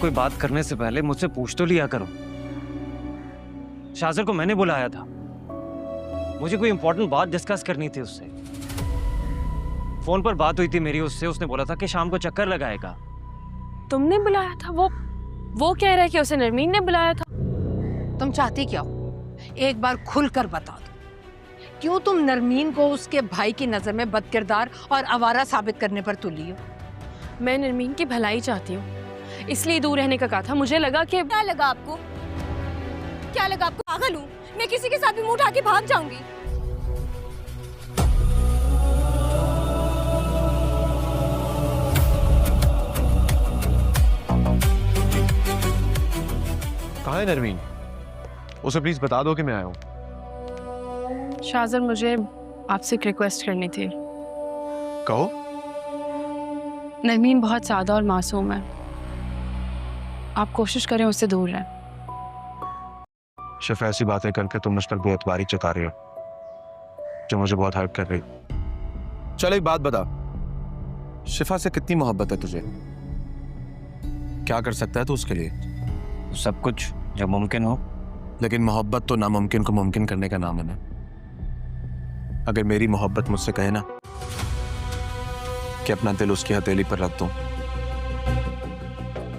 कोई बात करने से पहले मुझसे पूछ तो लिया करो। शाज़र को मैंने बुलाया था, मुझे कोई इंपॉर्टेंट बात डिस्कस करनी थी उससे। फोन पर बात हुई थी मेरी उससे, उसने बोला था कि शाम को चक्कर लगाएगा। तुमने बुलाया था? वो कह रहा है कि उसे नरमीन ने बुलाया था। तुम चाहती क्या हो? एक बार खुलकर बता दो, क्यों तुम नरमीन को उसके भाई की नजर में बदकिरदार और आवारा साबित करने पर तुली हो? मैं नरमीन की भलाई चाहती हूँ, इसलिए दूर रहने का कहा था। मुझे लगा कि क्या लगा आपको? क्या लगा आपको? पागल हूँ मैं? किसी के साथ भी मुंह उठा के भाग जाऊंगी? कहाँ है नरमीन? उसे प्लीज बता दो कि मैं आया हूँ। शाज़र, मुझे आपसे एक रिक्वेस्ट करनी थी। कहो। नरमीन बहुत सादा और मासूम है, आप कोशिश करें उससे दूर रहें। शिफा, ऐसी बातें करके तुम मुझ पर बेएतबारी जता रही हो, जो मुझे बहुत हर्ट कर रही। चल एक बात बता, शिफा से कितनी मोहब्बत है तुझे? क्या कर सकता है तू उसके लिए? सब कुछ जो मुमकिन हो। लेकिन मोहब्बत तो नामुमकिन को मुमकिन करने का नाम है ना। अगर मेरी मोहब्बत मुझसे कहे ना कि अपना दिल उसकी हथेली पर रख दूं,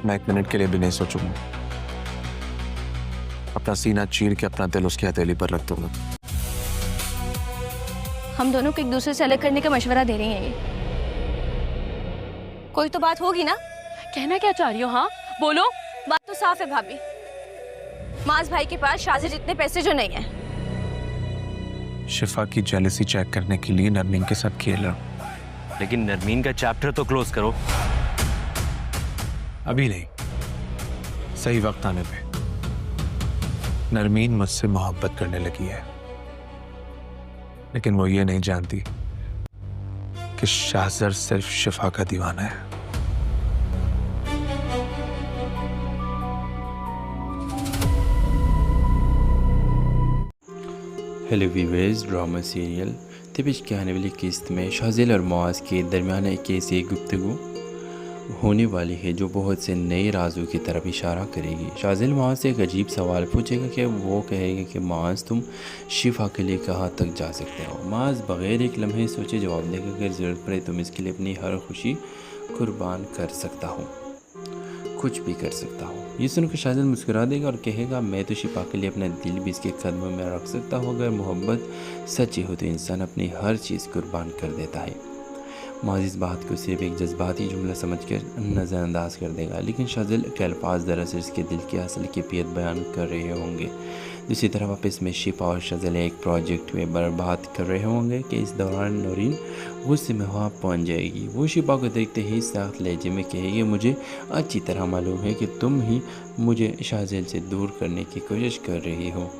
मैं 1 मिनट के लिए भी नहीं सोचूंगा, अपना सीना चीर के अपना दिल उसकी हथेली पर रख दूंगा। हम दोनों को एक दूसरे से अलग करने का मशवरा दे रही हैं ये। कोई तो बात होगी ना? कहना क्या चाह रही हो? हाँ बोलो। बात तो साफ है भाभी, माज भाई के पास शाज़र जितने पैसे जो नहीं है। शिफा की जेलसी चेक करने के लिए नरमीन के साथ खेल रहा हूं। लेकिन नरमीन का चैप्टर तो क्लोज करो। अभी नहीं, सही वक्त आने पे। नरमीन मुझसे मोहब्बत करने लगी है, लेकिन वो ये नहीं जानती कि शाज़र सिर्फ शिफा का दीवाना है। Hello viewers, drama serial Tabish के आने वाली किस्त में शाज़िल और मुआज़ के दरमियान एक ऐसी गुफ्तगू होने वाली है जो बहुत से नए राजों की तरफ इशारा करेगी। शाज़िल मुआज़ से एक अजीब सवाल पूछेगा कि वो कहेगा कि मुआज़, तुम शिफा के लिए कहाँ तक जा सकते हो? मुआज़ बग़ैर एक लम्हे सोचे जवाब देगा, अगर ज़रूरत पड़े तो मैं इसके लिए अपनी हर खुशी कुर्बान कर सकता हूँ, कुछ भी कर सकता हूँ। ये सुनकर शाज़िल मुस्कुरा देगा और कहेगा, मैं तो शिफा के लिए अपना दिल भी इसके कदमों में रख सकता हूँ। अगर मोहब्बत सच्ची हो तो इंसान अपनी हर चीज़ कुर्बान कर देता है। मुआज़ इस बात को सिर्फ एक जज्बाती जुमला समझकर नज़रअंदाज कर देगा, लेकिन शाज़िल के अल्फाज दरअसल इसके दिल की असल कैफियत बयान कर रहे होंगे। दूसरी तरफ आप इसमें शिफा और शाज़िल एक प्रोजेक्ट में बर्बाद कर रहे होंगे कि इस दौरान नूरीन गुस्से में वहाँ पहुँच जाएगी। वो शिफा को देखते ही सख्त लहजे में कहेगी, मुझे अच्छी तरह मालूम है कि तुम ही मुझे शाज़िल से दूर करने की कोशिश कर रही हो।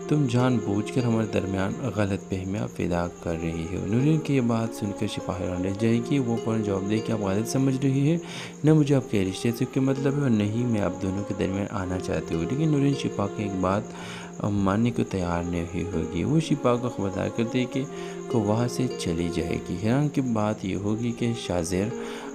तुम जानबूझकर हमारे दरमियान गलत फहमियाँ पैदा कर रही हो। नूरीन की ये बात सुनकर शिफा हैरान रह जाएगी। वो फौरन जवाब दे कि आप गलत समझ रही है, न मुझे आपके रिश्ते से कोई मतलब है और नहीं मैं आप दोनों के दरमियान आना चाहती हूँ। लेकिन नूरीन शिफा की एक बात मानने को तैयार नहीं होगी। वो शिफा को खबरदार कर दे कि वहाँ से चली जाएगी। हैरान की बात यह होगी कि शाज़र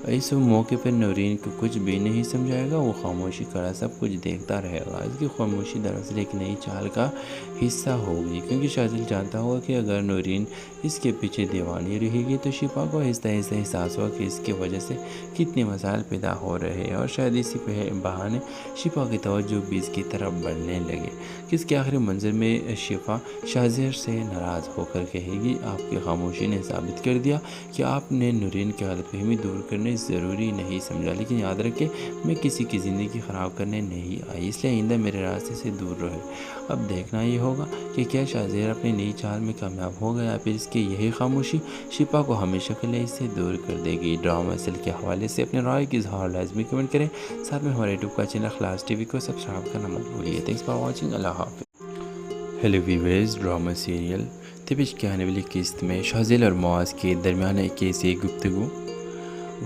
इस मौके पर नूरीन को कुछ भी नहीं समझाएगा। वो खामोशी खड़ा सब कुछ देखता रहेगा। इसकी खामोशी दरअसल एक नई चाल का हिस्सा होगी, क्योंकि शाज़िल जानता होगा कि अगर नूरीन इसके पीछे दीवानी रहेगी तो शिफा को आहिस्ता आहिस्ता एहसास होगा कि इसकी वजह से कितने मसाइल पैदा हो रहे हैं, और शायद इसी बहाने शिफा की तवज्जो भी इसकी तरफ बढ़ने लगे। किसके आखिरी मंजर में शिफा शाज़र से नाराज़ होकर कहेगी, आपकी खामोशी ने साबित कर दिया कि आपने नूरीन की गलतफहमी दूर करने ज़रूरी नहीं समझा, लेकिन याद रखें मैं किसी की ज़िंदगी ख़राब करने नहीं आई, इसलिए आइंदा मेरे रास्ते से दूर रहे। अब देखना ये होगा कि क्या शाज़र अपनी नई चाल में कामयाब हो गया, फिर इसकी यही खामोशी शिफा को हमेशा के लिए इससे दूर कर देगी। ड्रामा असल के हवाले से अपने राय की इज़हार लाजमी कमेंट करें। साथ में हमारे यूट्यूब का चैनल खलास टीवी को सब्सक्राइब करना मत भूलिए। Thanks for watching. अल्लाह हाफ़िज़। Hello viewers, drama serial Tabish के आने वाली किस्त में शाज़िल और मुआज़ के दरमियान एक ऐसी गुफ्तगू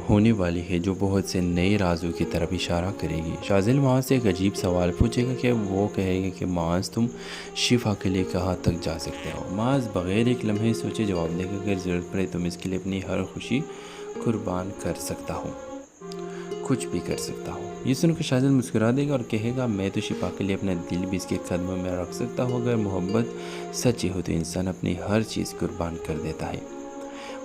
होने वाली है जो बहुत से नए राजों की तरफ इशारा करेगी। शाज़िल मुआज़ से एक अजीब सवाल पूछेगा कि वो कहेगा कि मुआज़, तुम शिफा के लिए कहाँ तक जा सकते हो? मुआज़ बग़ैर एक लम्हे सोचे जवाब देगा, अगर ज़रूरत पड़े तो मैं इसके लिए अपनी हर खुशी कुर्बान कर सकता हूँ, कुछ भी कर सकता हूँ। یہ سن کر شاہزل مسکرا دے گا اور کہے گا میں تو شفا کے لیے اپنا دل بھی اس کے قدموں میں رکھ سکتا ہوں، اگر محبت سچی ہو تو انسان اپنی ہر چیز قربان کر دیتا ہے۔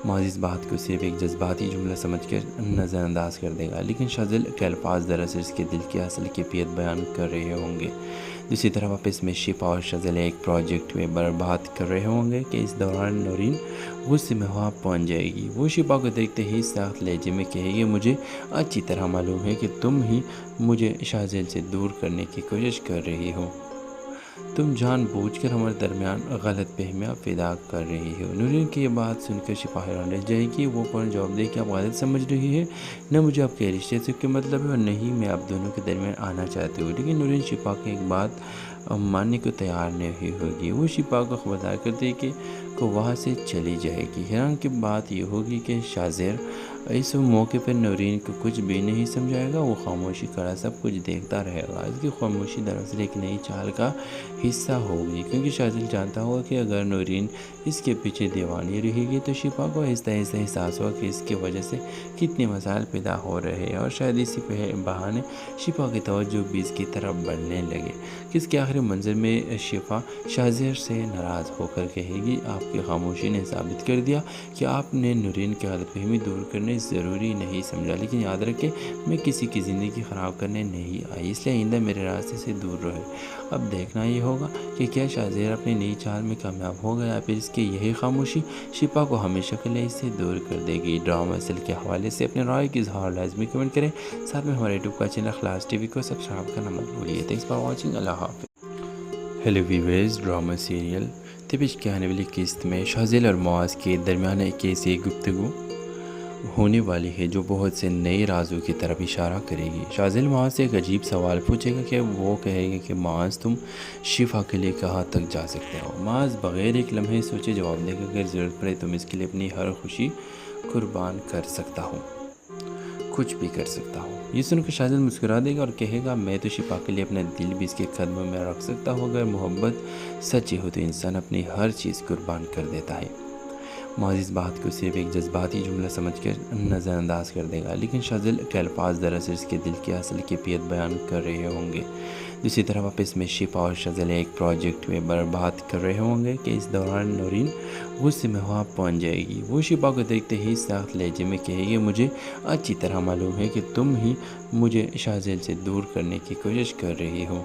معاذ اس بات کو صرف ایک جذباتی جملہ سمجھ کر نظر انداز کر دے گا، لیکن شاہزل کے الفاظ دراصل اس کے دل کی اصل کیفیت بیان کر رہے ہوں گے۔ دوسری طرف آپس میں شفا اور شاہزل ایک پروجیکٹ میں برباد کر رہے ہوں گے کہ اس دوران نورین غصے میں وہاں پہنچ جائے گی۔ وہ شفا کو دیکھتے ہی سخت لہجے میں کہے گی مجھے اچھی طرح معلوم ہے کہ تم ہی مجھے شاہزل سے دور کرنے کی کوشش کر رہی ہو، تم جان بوجھ کر ہمارے درمیان غلط فہمیاں پیدا کر رہی ہو۔ نورین کی یہ بات سن کر شفا حیران رہ جائے گی۔ وہ فوراً جواب دے کہ آپ غلط سمجھ رہی ہے، نہ مجھے آپ کے رشتے سے کوئی مطلب ہے اور نہ ہی میں آپ دونوں کے درمیان آنا چاہتی ہوں۔ لیکن نورین شفا کی ایک بات ماننے کو تیار نہیں ہوگی۔ وہ شفا کو خبردار کرتے کہ وہاں سے چلی جائے گی۔ حیران کی بات یہ ہوگی کہ شاہزیر اس موقع پر نورین کو کچھ بھی نہیں سمجھائے گا، وہ خاموشی کھڑا سب کچھ دیکھتا رہے گا۔ اس کی خاموشی دراصل ایک نئی چال کا حصہ ہوگی، کیونکہ شاہزل جانتا ہوگا کہ اگر نورین اس کے پیچھے دیوانی رہے گی تو شفا کو آہستہ آہستہ احساس ہوگا کہ اس کی وجہ سے کتنے مسائل پیدا ہو رہے ہیں، اور شاید اسی بہانے شفا کی توجہ بھی اس کی طرف بڑھنے لگے۔ اس کے آخری منظر میں شفا شاہزیر سے ناراض ہو کر کہے گی آپ کی خاموشی نے ثابت کر دیا کہ آپ نے نورین کی غلط فہمی دور کرنے ضروری نہیں سمجھا، لیکن یاد رکھیں میں کسی کی زندگی خراب کرنے نہیں آئی، اس لیے آئندہ میرے راستے سے دور رہے۔ اب دیکھنا یہ ہوگا کہ کیا شاہزیر اپنی نئی چال میں کامیاب ہو گیا، پھر اس کی یہی خاموشی شفا کو ہمیشہ کے لیے اس سے دور کر دے گی۔ ڈرامہ اصل کے حوالے سے اپنے رائے کی اظہار لازمی کمنٹ کریں، ساتھ میں ہمارے یوٹیوب کا چینل خلاص ٹی وی کو سبسکرائب کرنا مت بھولیے۔ تھینکس فار واچنگ، اللہ حافظ۔ ہیلو ویورز، ڈرامہ سیریل تپش کی آنے والی قسط میں شاہزل اور معاذ کے درمیان ایک ایسی گفتگو ہونے والی ہے جو بہت سے نئے رازوں کی طرف اشارہ کرے گی۔ شاہزل معاذ سے ایک عجیب سوال پوچھے گا کہ وہ کہے گا کہ معاذ تم شفا کے لیے کہاں تک جا سکتے ہو؟ معاذ بغیر ایک لمحے سوچے جواب دے گا اگر ضرورت پڑے تو میں اس کے لیے اپنی ہر خوشی قربان کر سکتا ہوں، کچھ بھی کر سکتا ہوں۔ یہ سن کر شاہزل مسکرا دے گا اور کہے گا میں تو شفا کے لیے اپنا دل بھی اس کے قدموں میں رکھ سکتا ہوں، اگر محبت سچی ہو تو انسان اپنی ہر چیز قربان کر دیتا ہے۔ معاذ اس بات کو صرف ایک جذباتی جملہ سمجھ کر نظر انداز کر دے گا، لیکن شاہزل کے الفاظ دراصل اس کے دل کی اصل کیفیت بیان کر رہے ہوں گے۔ دوسری طرف آپس میں شفا اور شاہزل ایک پروجیکٹ میں برباد کر رہے ہوں گے کہ اس دوران نورین غصے میں وہاں پہنچ جائے گی۔ وہ شفا کو دیکھتے ہی سخت لہجے میں کہے گی مجھے اچھی طرح معلوم ہے کہ تم ہی مجھے شاہزل سے دور کرنے کی کوشش کر رہی ہو،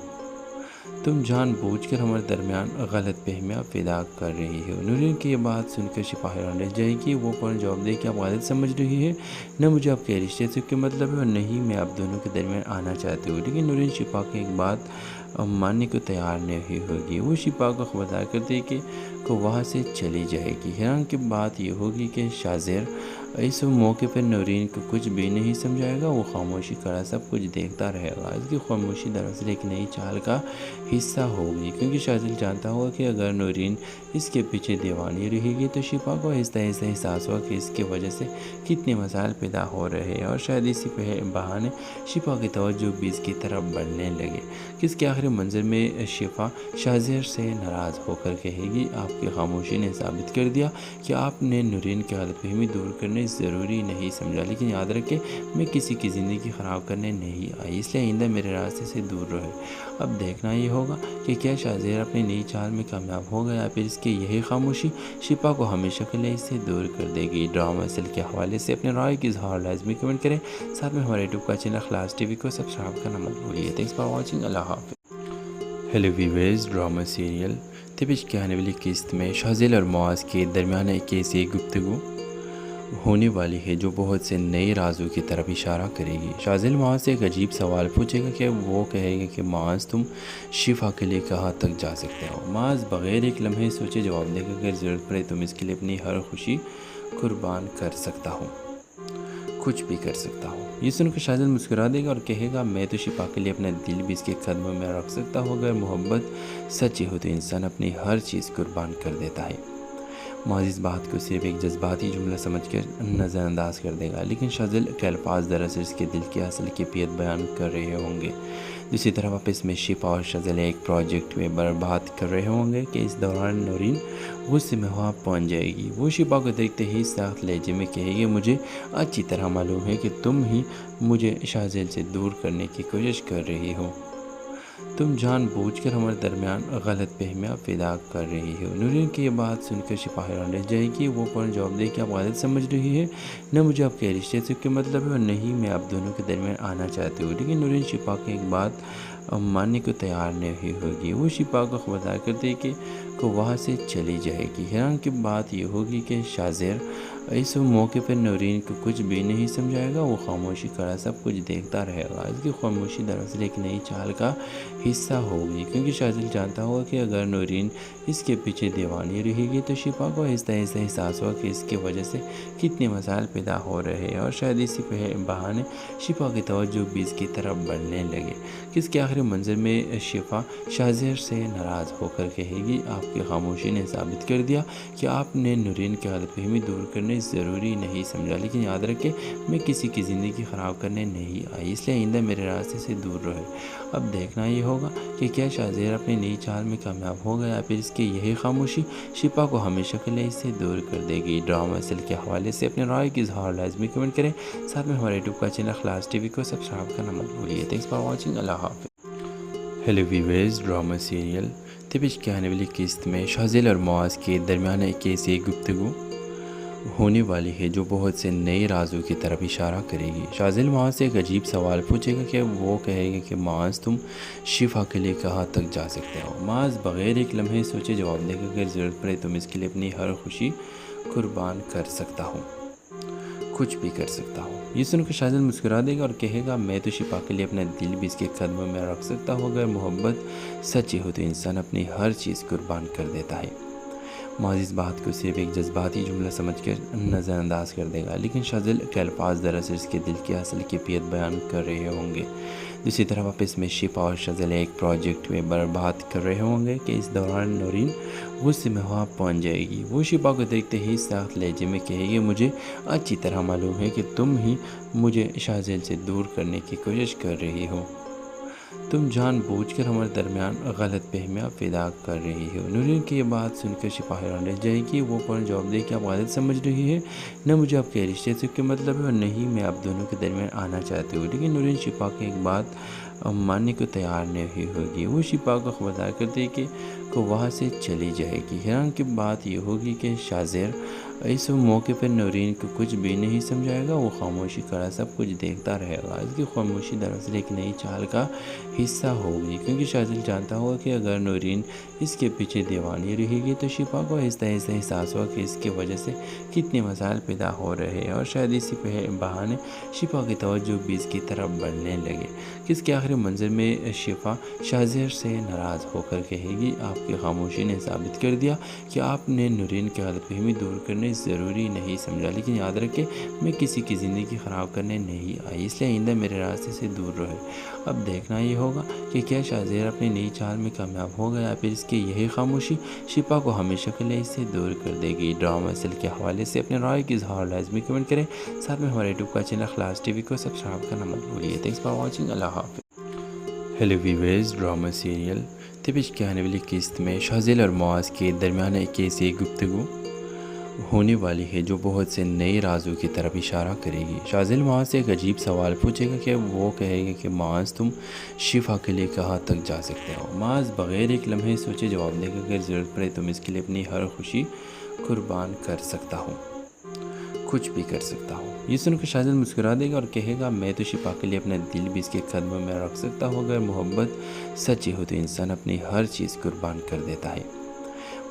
تم جان بوجھ کر ہمارے درمیان غلط فہمیاں پیدا کر رہی ہو۔ نورین کی یہ بات سن کر شفا حیران رہ جائے گی۔ وہ فوراً جواب دے کہ آپ غلط سمجھ رہی ہے، نہ مجھے آپ کے رشتے سے کوئی مطلب ہے اور نہ ہی میں آپ دونوں کے درمیان آنا چاہتی ہوں۔ لیکن نورین شفا کی ایک بات ماننے کو تیار نہیں ہوگی۔ وہ شفا کو خبردار کرتے کہ وہاں سے چلی جائے گی۔ حیران کی بات یہ ہوگی کہ شاہزیر اس موقع پر نورین کو کچھ بھی نہیں سمجھائے گا، وہ خاموشی کھڑا سب کچھ دیکھتا رہے گا۔ اس کی خاموشی دراصل ایک نئی چال کا حصہ ہوگی، کیونکہ شاہزل جانتا ہوگا کہ اگر نورین اس کے پیچھے دیوانی رہے گی تو شفا کو آہستہ آہستہ احساس ہوگا کہ اس کی وجہ سے کتنے مسائل پیدا ہو رہے ہیں، اور شاید اسی بہانے شفا کی توجہ بھی اس کی طرف بڑھنے لگے۔ اس کے آخری منظر میں شفا شاہزیر سے ناراض ہو کر کہے گی آپ کی خاموشی نے ثابت کر دیا کہ آپ نے نورین کی غلط فہمی دور کرنے ضروری نہیں سمجھا، لیکن یاد رکھیں میں کسی کی زندگی خراب کرنے نہیں آئی، اس لیے آئندہ میرے راستے سے دور رہے۔ اب دیکھنا یہ ہوگا کہ کیا شاہزیر اپنی نئی چال میں کامیاب ہو گیا، پھر اس کی یہی خاموشی شفا کو ہمیشہ کے لیے اس سے دور کر دے گی۔ ڈرامہ اصل کے حوالے سے اپنے رائے کی اظہار لازمی کمنٹ کریں، ساتھ میں ہمارے یوٹیوب کا چینل خلاص ٹی وی کو سبسکرائب کرنا مت بھولیے۔ تھینکس فار واچنگ، اللہ حافظ۔ ہیلو ویورز، ڈرامہ سیریل تپش کی آنے والی قسط میں شاہزل اور معاذ کے درمیان ایک ایسی گفتگو ہونے والی ہے جو بہت سے نئے رازوں کی طرف اشارہ کرے گی۔ شاہزل معاذ سے ایک عجیب سوال پوچھے گا کہ وہ کہے گا کہ معاذ تم شفا کے لیے کہاں تک جا سکتے ہو؟ معاذ بغیر ایک لمحے سوچے جواب دے گا اگر ضرورت پڑے تو میں اس کے لیے اپنی ہر خوشی قربان کر سکتا ہوں، کچھ بھی کر سکتا ہوں۔ یہ سن کر شاہزل مسکرا دے گا اور کہے گا میں تو شفا کے لیے اپنا دل بھی اس کے قدموں میں رکھ سکتا ہوں، اگر محبت سچی ہو تو انسان اپنی ہر چیز قربان کر دیتا ہے۔ معاذ اس بات کو صرف ایک جذباتی جملہ سمجھ کر نظر انداز کر دے گا، لیکن شاہزل کے الفاظ دراصل اس کے دل کی اصل کیفیت بیان کر رہے ہوں گے۔ दूसरी तरफ आपस में शिफा और शज़ल एक प्रोजेक्ट में बात कर रहे होंगे कि इस दौरान नूरीन गुस्से में वहाँ पहुँच जाएगी। वो शिफा को देखते ही सख्त लहजे में कहेगी, मुझे अच्छी तरह मालूम है कि तुम ही मुझे शाज़ल से दूर करने की कोशिश कर रही हो। तुम जानबूझकर हमारे दरमियान गलत फहमियाँ पैदा कर रही हो। नूरीन की ये बात सुनकर शिफा हैरान रह जाएगी। वो फ़ौरन जवाब दे कि आप गलत समझ रही है, न मुझे आपके रिश्ते से कोई मतलब है और नहीं मैं आप दोनों के दरमियान आना चाहती हूँ। लेकिन नूरीन शिफा की एक बात मानने को तैयार नहीं होगी। वो शिफा को खबरदार करते कि वहाँ से चली जाएगी। हैरान की बात यह होगी कि शाज़र इस मौके पर नूरीन को कुछ भी नहीं समझाएगा। वो खामोशी खड़ा सब कुछ देखता रहेगा। इसकी खामोशी दरअसल एक नई चाल का हिस्सा होगी, क्योंकि शाज़र जानता होगा कि अगर नूरीन इसके पीछे दीवानी रहेगी तो शिफा को आहिस्ता आहिस्ता एहसास होगा कि इसकी वजह से कितने मसाइल पैदा हो रहे हैं, और शायद इसी बहाने शिफा की तवज्जो भी इसकी तरफ बढ़ने लगे। किसके आखिरी मंजर में शिफा शाज़र से नाराज़ होकर कहेगी, आपकी खामोशी ने साबित कर दिया कि आपने नूरीन की गलतफहमी दूर करने ज़रूरी नहीं समझा, लेकिन याद रखें मैं किसी की ज़िंदगी ख़राब करने नहीं आई, इसलिए आइंदा मेरे रास्ते से दूर रहे। अब देखना ये होगा कि क्या शाज़र अपनी नई चाल में कामयाब हो गया, फिर इसकी यही खामोशी शिफा को हमेशा के लिए इससे दूर कर देगी। ड्रामा असल के हवाले से अपने राय की इज़हार लाजमी कमेंट करें। साथ में हमारे यूट्यूब का चैनल खलास टीवी को सब्सक्राइब करना मत भूलिए। Thanks for watching. अल्लाह हाफ़िज़। Hello viewers, drama serial Tabish के आने वाली किस्त में शाज़िल और मुआज़ के दरमियान एक ऐसी गुफ्तगू होने वाली है जो बहुत से नए राजों की तरफ इशारा करेगी। शाज़िल मुआज़ से एक अजीब सवाल पूछेगा कि वो कहेगा कि मुआज़ तुम शिफा के लिए कहाँ तक जा सकते हो। मुआज़ बग़ैर एक लम्हे सोचे जवाब देगा, अगर ज़रूरत पड़े तो मैं इसके लिए अपनी हर खुशी कुर्बान कर सकता हूँ, कुछ भी कर सकता हूँ। ये सुनकर शाज़िल मुस्कुरा देगा और कहेगा, मैं तो शिफा के लिए अपना दिल भी इसके कदमों में रख सकता हूँ। अगर मोहब्बत सच्ची हो तो इंसान अपनी हर चीज़ कुर्बान कर देता है। मुआज़ इस बात को सिर्फ एक जज्बाती जुमला समझकर नज़रअंदाज कर देगा, लेकिन शाज़िल के अल्फाज दरअसल इसके दिल की असल कैफियत बयान कर रहे होंगे। दूसरी तरफ आपस में शिफा और शाज़िल एक प्रोजेक्ट में बात कर रहे होंगे कि इस दौरान नूरीन गुस्से में वहाँ पहुँच जाएगी। वो शिफा को देखते ही सख्त लहजे में कहेगी, मुझे अच्छी तरह मालूम है कि तुम ही मुझे शाज़िल से दूर करने की कोशिश कर रही हो। तुम जानबूझकर हमारे दरमियान गलत फहमियाँ पैदा कर रही हो। नूरीन की ये बात सुनकर शिफा हैरान रह जाएगी। वो फ़ौरन जवाब दे कि आप गलत समझ रही है, न मुझे आपके रिश्ते से कोई मतलब है और नहीं मैं आप दोनों के दरमियान आना चाहती हूँ। लेकिन नूरीन शिफा की एक बात मानने को तैयार नहीं होगी। वो शिफा को खबरदार करते कि वहाँ से चली जाएगी। हैरान की बात यह होगी कि शाज़र इस मौके पर नूरीन को कुछ भी नहीं समझाएगा। वो खामोशी खड़ा सब कुछ देखता रहेगा। इसकी खामोशी दरअसल एक नई चाल का हिस्सा होगी, क्योंकि शाज़िल जानता होगा कि अगर नूरीन इसके पीछे दीवानी रहेगी तो शिफा को आहिस्ता आहिस्ता एहसास होगा कि इसकी वजह से कितने मसाइल पैदा हो रहे हैं, और शायद इसी बहाने शिफा की तवज्जो भी इसकी तरफ बढ़ने लगे। किसके आखिरी मंजर में शिफा शाज़र से नाराज़ होकर कहेगी, आपकी खामोशी ने साबित कर दिया कि आपने नूरीन की गलतफहमी दूर करने ज़रूरी नहीं समझा, लेकिन याद रखें मैं किसी की ज़िंदगी ख़राब करने नहीं आई, इसलिए आइंदा मेरे रास्ते से दूर रहे। अब देखना ये होगा कि क्या शाज़र अपनी नई चाल में कामयाब हो गया, फिर इसकी यही खामोशी शिफा को हमेशा के लिए इससे दूर कर देगी। ड्रामा असल के हवाले से अपने राय की इज़हार लाजमी कमेंट करें। साथ में हमारे यूट्यूब का चैनल खलास टीवी को सब्सक्राइब करना मत भूलिए। Thanks for watching. अल्लाह हाफ़िज़। Hello viewers, drama serial Tabish के आने वाली किस्त में शाज़िल और मुआज़ के दरमियान एक ऐसी गुफ्तगू होने वाली है जो बहुत से नए राजों की तरफ इशारा करेगी। शाज़िल मुआज़ से एक अजीब सवाल पूछेगा कि वो कहेगा कि मुआज़ तुम शिफा के लिए कहाँ तक जा सकते हो। मुआज़ बग़ैर एक लम्हे सोचे जवाब देगा, अगर ज़रूरत पड़े तो मैं इसके लिए अपनी हर खुशी कुर्बान कर सकता हूँ, कुछ भी कर सकता हूँ। ये सुनकर शाज़िल मुस्कुरा देगा और कहेगा, मैं तो शिफा के लिए अपना दिल भी इसके कदमों में रख सकता हूँ। अगर मोहब्बत सच्ची हो तो इंसान अपनी हर चीज़ कुर्बान कर देता है।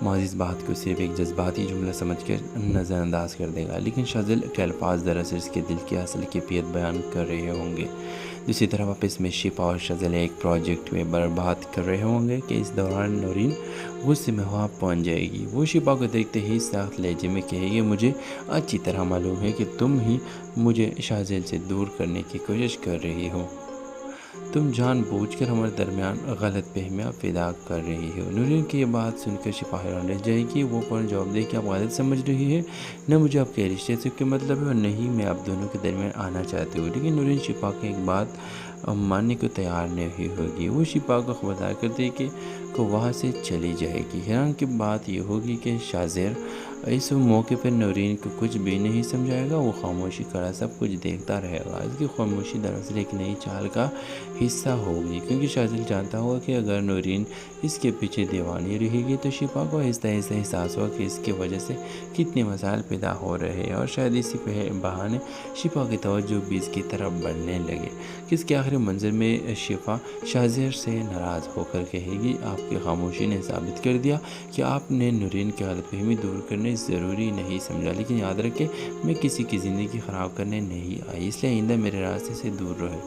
मुआज़ इस बात को सिर्फ एक जज्बाती जुमला समझकर नज़रअंदाज कर देगा, लेकिन शाज़िल के अल्फाज दरअसल इसके दिल की असल कैफियत बयान कर रहे होंगे। दूसरी तरफ आपस में शिफा और शाज़िल एक प्रोजेक्ट में बात कर रहे होंगे कि इस दौरान नूरीन गुस्से में वहाँ पहुँच जाएगी। वो शिफा को देखते ही सख्त लहजे में कहेगी, मुझे अच्छी तरह मालूम है कि तुम ही मुझे शाज़िल से दूर करने की कोशिश कर रही हो। तुम जानबूझकर हमारे दरमियान गलत फहमियाँ पैदा कर रही हो। नूरीन की ये बात सुनकर शिफा हैरान रह जाएगी। वो फ़ौरन जवाब दे कि आप गलत समझ रही है, न मुझे आपके रिश्ते से कोई मतलब है और नहीं मैं आप दोनों के दरमियान आना चाहती हूँ। लेकिन नूरीन शिफा की एक बात मानने को तैयार नहीं होगी। वो शिफा को खबरदार कर दे कि वहाँ से चली जाएगी। हैरान की बात यह होगी कि शाज़ेर इस मौके पर नौरीन को कुछ भी नहीं समझाएगा। वो खामोशी खड़ा सब कुछ देखता रहेगा। इसकी खामोशी दरअसल एक नई चाल का हिस्सा होगी, क्योंकि शाज़ेर जानता होगा कि अगर नौरीन इसके पीछे दीवानी रहेगी तो शिफा को आहिस्ता आहिस्ता एहसास होगा कि इसकी वजह से कितने मसाइल पैदा हो रहे हैं, और शायद इसी बहाने शिफा की तवज्जो भी इसकी तरफ बढ़ने लगे। किसके आखिरी मंजर में शिफा शाज़ेर से नाराज़ होकर कहेगी, आपकी खामोशी ने साबित कर दिया कि आपने नौरीन की गलतफहमी दूर करने ज़रूरी नहीं समझा, लेकिन याद रखें मैं किसी की ज़िंदगी ख़राब करने नहीं आई, इसलिए आइंदा मेरे रास्ते से दूर रहे।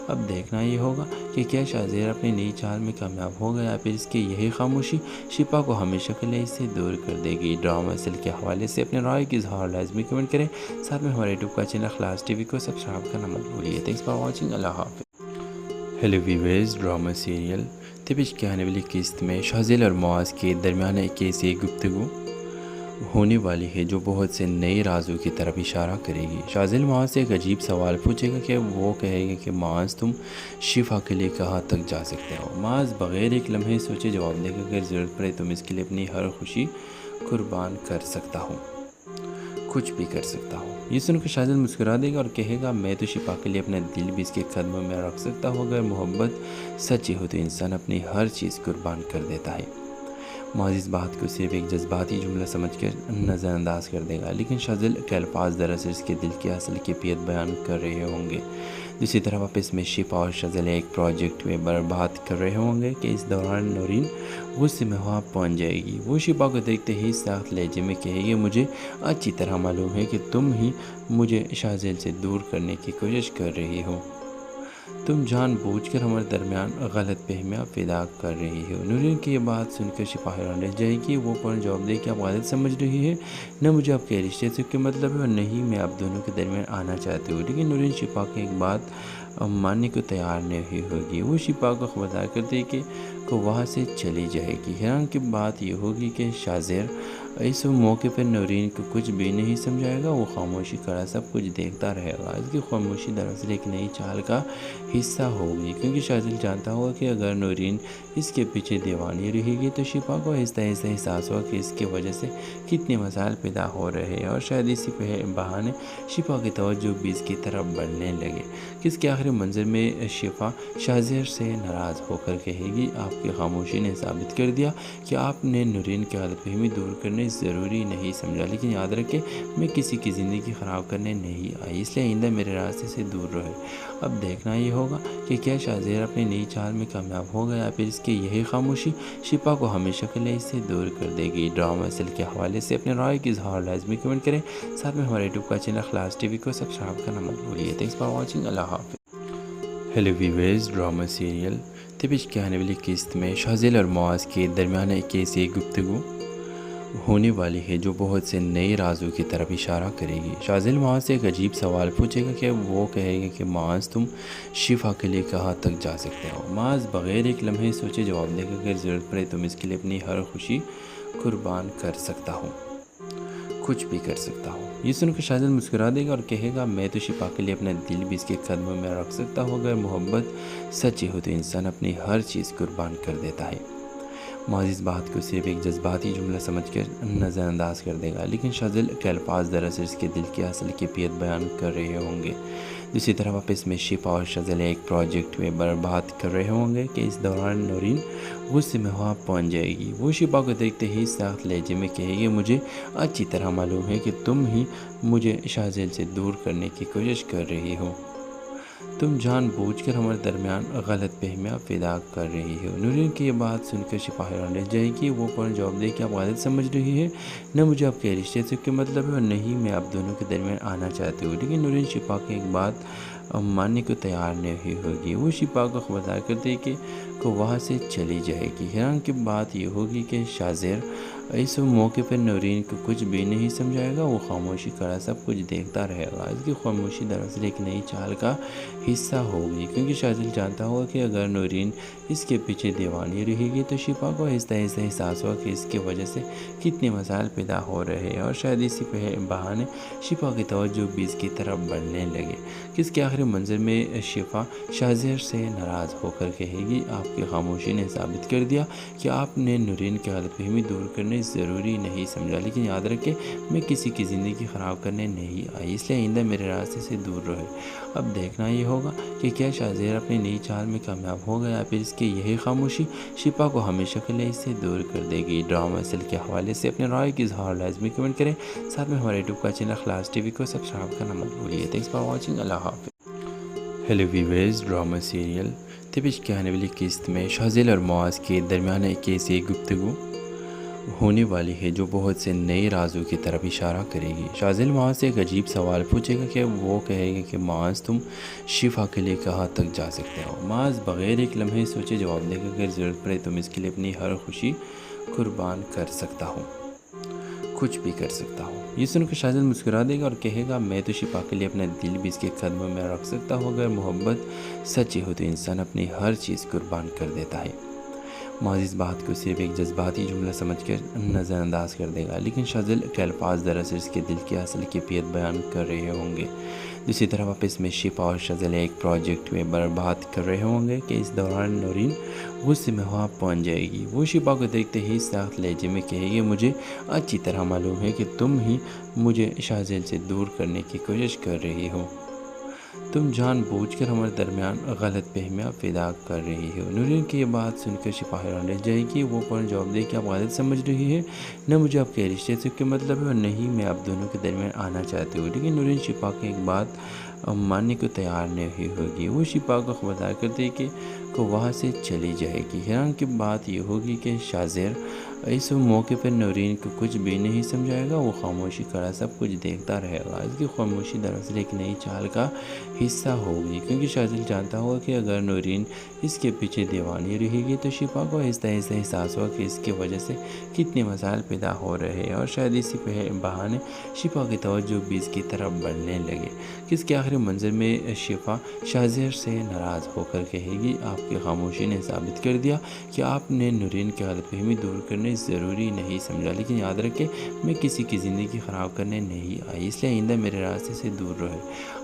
अब देखना ये होगा कि क्या शाज़ेर अपनी नई चाल में कामयाब होगा या फिर इसकी यही खामोशी शिफा को हमेशा के लिए इससे दूर कर देगी। ड्रामा असल के हवाले से अपने राय की इज़हार लाजमी कमेंट करें। साथ में हमारे यूट्यूब का चैनल खलास टीवी को सब्सक्राइब करना मत भूलिए। Thanks for watching. अल्लाह हाफ़िज़। Hello viewers, drama serial Tabish के आने वाली किस्त में शाज़ेल और मुआज़ के दरमियान एक ऐसी गुफ्तगू होने वाली है जो बहुत से नए राजों की तरफ इशारा करेगी। शाज़ेल मुआज़ से एक अजीब सवाल पूछेगा कि वो कहेगा कि मुआज़ तुम शिफा के लिए कहाँ तक जा सकते हो। मुआज़ बग़ैर एक लम्हे सोचे जवाब देगा, अगर ज़रूरत पड़े तुम इसके लिए अपनी हर खुशी कुर्बान कर सकता हूँ, कुछ भी कर सकता हूँ। ये सुनकर शाज़ेल मुस्कुरा देगा और कहेगा, मैं तो शिफा के लिए अपना दिल भी इसके कदमों में रख सकता हूँ। अगर मोहब्बत सच्ची हो तो इंसान अपनी हर चीज़ कुर्बान कर देता है। मुआज़ इस बात को सिर्फ एक जज्बाती जुमला समझकर नज़रअंदाज कर देगा, लेकिन शाज़ेल के अल्फाज दरअसल इसके दिल की असल कैफियत बयान कर रहे होंगे। दूसरी तरफ वापस में शिफा और शाज़ेल एक प्रोजेक्ट में बर्बाद कर रहे होंगे कि इस दौरान नौरीन गुस्से में वहाँ पहुँच जाएगी। वो शिफा को देखते ही सख्त लहजे में कहेगी, मुझे अच्छी तरह मालूम है कि तुम ही मुझे शाज़ेल से दूर करने की कोशिश कर रही हो। तुम जानबूझकर हमारे दरमियान गलत फहमियाँ पैदा कर रही हो। नौरीन की ये बात सुनकर शिफा हैरान रह जाएगी। वो फ़ौरन जवाब दे कि आप गलत समझ रही है, न मुझे आपके रिश्ते से कोई मतलब है और नहीं मैं आप दोनों के दरमियान आना चाहती हूँ। लेकिन नौरीन शिफा की एक बात मानने को तैयार नहीं होगी। वो शिफा को खबरदार कर दे कि वहाँ से चली जाएगी। हैरान की बात यह होगी कि शाज़ेर इस मौके पर नौरीन को कुछ भी नहीं समझाएगा। वो खामोशी खड़ा सब कुछ देखता रहेगा। इसकी खामोशी दरअसल एक नई चाल का हिस्सा होगी, क्योंकि शाज़ेल जानता होगा कि अगर नौरीन इसके पीछे दीवानी रहेगी तो शिफा को आहिस्ता आहिस्ता एहसास होगा कि इसकी वजह से कितने मसाइल पैदा हो रहे हैं, और शायद इसी बहाने शिफा की तवज्जो भी इसकी तरफ बढ़ने लगे। किसके आखिरी मंजर में शिफा शाज़ेर से नाराज़ होकर कहेगी, आपकी खामोशी ने साबित कर दिया कि आपने नौरीन की गलतफहमी दूर करने ज़रूरी नहीं समझा, लेकिन याद रखें मैं किसी की ज़िंदगी ख़राब करने नहीं आई, इसलिए आइंदा मेरे रास्ते से दूर रहे। अब देखना ये होगा कि क्या शाज़ेर अपनी नई चाल में कामयाब होगा या फिर इसकी यही खामोशी शिफा को हमेशा के लिए इससे दूर कर देगी। ड्रामा असल के हवाले से अपने राय की इज़हार लाजमी कमेंट करें। साथ में हमारे यूट्यूब का चैनल खलास टीवी को सब्सक्राइब करना मत भूलिए। Thanks for watching. अल्लाह हाफ़िज़। Hello viewers, drama serial Tabish के आने वाली किस्त में शाज़ेल और मुआज़ के दरमियान एक ऐसी गुफ्तगू होने वाली है जो बहुत से नए राजों की तरफ इशारा करेगी। शाज़ेल मुआज़ से एक अजीब सवाल पूछेगा कि वो कहेगा कि मुआज़ तुम शिफा के लिए कहाँ तक जा सकते हो। मुआज़ बग़ैर एक लम्हे सोचे जवाब देगा, अगर ज़रूरत पड़े तुम इसके लिए अपनी हर खुशी कुर्बान कर सकता हूँ, कुछ भी कर सकता हूँ। ये सुनकर शाज़ेल मुस्कुरा देगा और कहेगा, मैं तो शिफा के लिए अपना दिल भी इसके कदमों में रख सकता हूँ। अगर मोहब्बत सच्ची हो तो इंसान अपनी हर चीज़ कुर्बान कर देता है। मुआज़ इस बात को सिर्फ एक जज्बाती जुमला समझकर नज़रअंदाज कर देगा, लेकिन शाज़ेल के अल्फाज दरअसल इसके दिल की असल कैफियत बयान कर रहे होंगे। दूसरी तरफ वापस में शिफा और शाज़ेल एक प्रोजेक्ट में बर्बाद कर रहे होंगे कि इस दौरान नौरीन गुस्से में वहाँ पहुँच जाएगी। वो शिफा को देखते ही सख्त लहजे में कहेगी, मुझे अच्छी तरह मालूम है कि तुम ही मुझे शाज़ेल से दूर करने की कोशिश कर रही हो। तुम जानबूझकर हमारे दरमियान गलत फहमियाँ पैदा कर रही हो। नौरीन की ये बात सुनकर शिफा हैरान रह जाएगी। वो फ़ौरन जवाब दे कि आप गलत समझ रही है, न मुझे आपके रिश्ते से कोई मतलब है और नहीं मैं आप दोनों के दरमियान आना चाहती हूँ। लेकिन नौरीन शिफा की एक बात मानने को तैयार नहीं होगी। वो शिफा को खबरदार कर दे कि को वहाँ से चली जाएगी। हैरान की बात ये होगी कि शाज़िर इस मौके पर नूरीन को कुछ भी नहीं समझाएगा, वो खामोशी खड़ा सब कुछ देखता रहेगा। इसकी खामोशी दरअसल एक नई चाल का हिस्सा होगी, क्योंकि शाज़िर जानता होगा कि अगर नूरीन इसके पीछे दीवानी रहेगी तो शिफा को आहिस्ता आहिस्ता एहसास होगा कि इसकी वजह से कितने मसाइल पैदा हो रहे हैं, और शायद इसी बहाने शिफा की तवज्जो भी इसकी तरफ बढ़ने लगे। कि इसके आखिरी मंजर में शिफा शाज़िर से नाराज़ होकर कहेगी, आपकी खामोशी ने साबित कर दिया कि आपने नूरीन की गलतफहमी दूर करने ज़रूरी नहीं समझा, लेकिन याद रखें मैं किसी की ज़िंदगी ख़राब करने नहीं आई, इसलिए आइंदा मेरे रास्ते से दूर रहे। अब देखना ये होगा कि क्या शाज़िर अपनी नई चाल में कामयाब हो गया, फिर इसकी यही खामोशी शिफा को हमेशा के लिए इससे दूर कर देगी। ड्रामा असल के हवाले से अपने राय की इजहार लाजमी कमेंट करें, साथ में हमारे यूट्यूब का चैनल खलास टीवी को सब्सक्राइब करना मत भूलिए। Thanks for watching. अल्लाह हाफ़िज़। Hello viewers, drama serial Tabish के आने वाली किस्त में शाज़िल और मुआज़ के दरमियान एक ऐसी गुफ्तगू होने वाली है जो बहुत से नए राजों की तरफ इशारा करेगी। शाज़िल मुआज़ से एक अजीब सवाल पूछेगा कि वो कहेगा कि मुआज़ तुम शिफा के लिए कहाँ तक जा सकते हो। मुआज़ बग़ैर एक लम्हे सोचे जवाब देगा, अगर ज़रूरत पड़े तो मैं इसके लिए अपनी हर खुशी कुर्बान कर सकता हूँ, कुछ भी कर सकता हूँ। ये सुनकर शाज़िल मुस्कुरा देगा और कहेगा, मैं तो शिफा के लिए अपना दिल भी इसके कदमों में रख सकता हूँ। अगर मोहब्बत सच्ची हो तो इंसान अपनी हर चीज़ कुर्बान कर देता है। मुआज़ इस बात को सिर्फ एक जज्बाती जुमला समझकर नज़रअंदाज कर देगा, लेकिन शाज़िल के अल्फाज दरअसल इसके दिल की असल कैफियत बयान कर रहे होंगे। दूसरी तरफ आपस में शिफा और शाज़िल एक प्रोजेक्ट में बर्बाद कर रहे होंगे कि इस दौरान नूरीन गुस्से में वहाँ पहुँच जाएगी। वो शिफा को देखते ही सख्त लहजे में कहेगी, मुझे अच्छी तरह मालूम है कि तुम ही मुझे शाज़िल से दूर करने की कोशिश कर रही हो, तुम जानबूझकर हमारे दरमियान गलत फहमियाँ पैदा कर रही हो। नूरीन की ये बात सुनकर शिफा हैरान रह जाएगी। वो फौरन जवाब दे कि आप गलत समझ रही है, न मुझे आपके रिश्ते से कोई मतलब है और नहीं मैं आप दोनों के दरमियान आना चाहती हूँ। लेकिन नूरीन शिफा की एक बात मानने को तैयार नहीं होगी। वो शिफा को खबरदार करती है कि वहाँ से चली जाएगी। हैरान की बात ये होगी कि शाज़िर इस मौके पर नूरीन को कुछ भी नहीं समझाएगा, वो खामोशी खड़ा सब कुछ देखता रहेगा। इसकी खामोशी दरअसल एक नई चाल का हिस्सा होगी, क्योंकि शाज़िल जानता होगा कि अगर नूरीन इसके पीछे दीवानी रहेगी तो शिफा को आहिस्ता आहिस्ता एहसास होगा कि इसकी वजह से कितने मसाइल पैदा हो रहे हैं, और शायद इसी बहाने शिफा की तवज्जो भी इसकी तरफ बढ़ने लगे। कि इसके आखिरी मंजर में शिफा शाज़िर से नाराज़ होकर कहेगी, आपकी खामोशी ने साबित कर दिया कि आपने नूरीन की गलतफहमी दूर करने ज़रूरी नहीं समझा, लेकिन याद रखें मैं किसी की ज़िंदगी ख़राब करने नहीं आई, इसलिए आइंदा मेरे रास्ते से दूर रहे।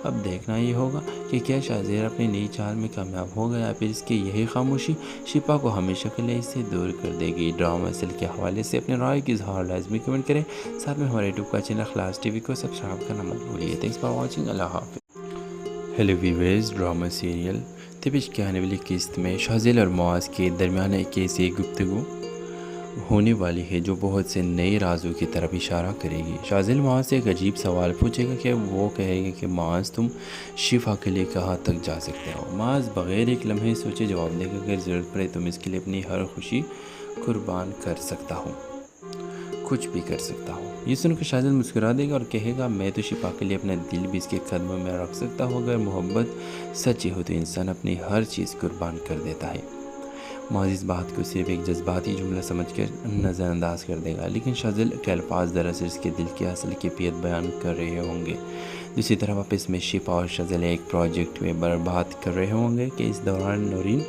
अब देखना ये होगा कि क्या शाज़िर अपनी नई चाल में कामयाब हो गया, फिर इसकी यही खामोशी शिफा को हमेशा के लिए इससे दूर कर देगी। ड्रामा असल के हवाले से अपने राय की इजहार लाजमी कमेंट करें, साथ में हमारे यूट्यूब का चैनल खलास टीवी को सब्सक्राइब करना मत भूलिए। Thanks for watching. अल्लाह हाफ़िज़। Hello viewers, drama serial Tabish के आने वाली किस्त में शाज़िल और मुआज़ के दरमियान एक ऐसी गुफ्तगू होने वाली है जो बहुत से नए राजों की तरफ इशारा करेगी। शाज़िल मुआज़ से एक अजीब सवाल पूछेगा कि वो कहेगा कि मुआज़ तुम शिफा के लिए कहाँ तक जा सकते हो। मुआज़ बग़ैर एक लम्हे सोचे जवाब देगा, अगर ज़रूरत पड़े तो मैं इसके लिए अपनी हर खुशी कुर्बान कर सकता हूँ, कुछ भी कर सकता हूँ। ये सुनकर शाज़िल मुस्कुरा देगा और कहेगा, मैं तो शिफा के लिए अपना दिल भी इसके कदमों में रख सकता हूँ। अगर मोहब्बत सच्ची हो तो इंसान अपनी हर चीज़ कुर्बान कर देता है। मुआज़ इस बात को सिर्फ एक जज्बाती जुमला समझकर नज़रअंदाज कर देगा, लेकिन शाज़िल के अल्फाज दरअसल इसके दिल की असल कैफियत बयान कर रहे होंगे। दूसरी तरफ आपस में शिफा और शाज़िल एक प्रोजेक्ट में बर्बाद कर रहे होंगे कि इस दौरान नूरीन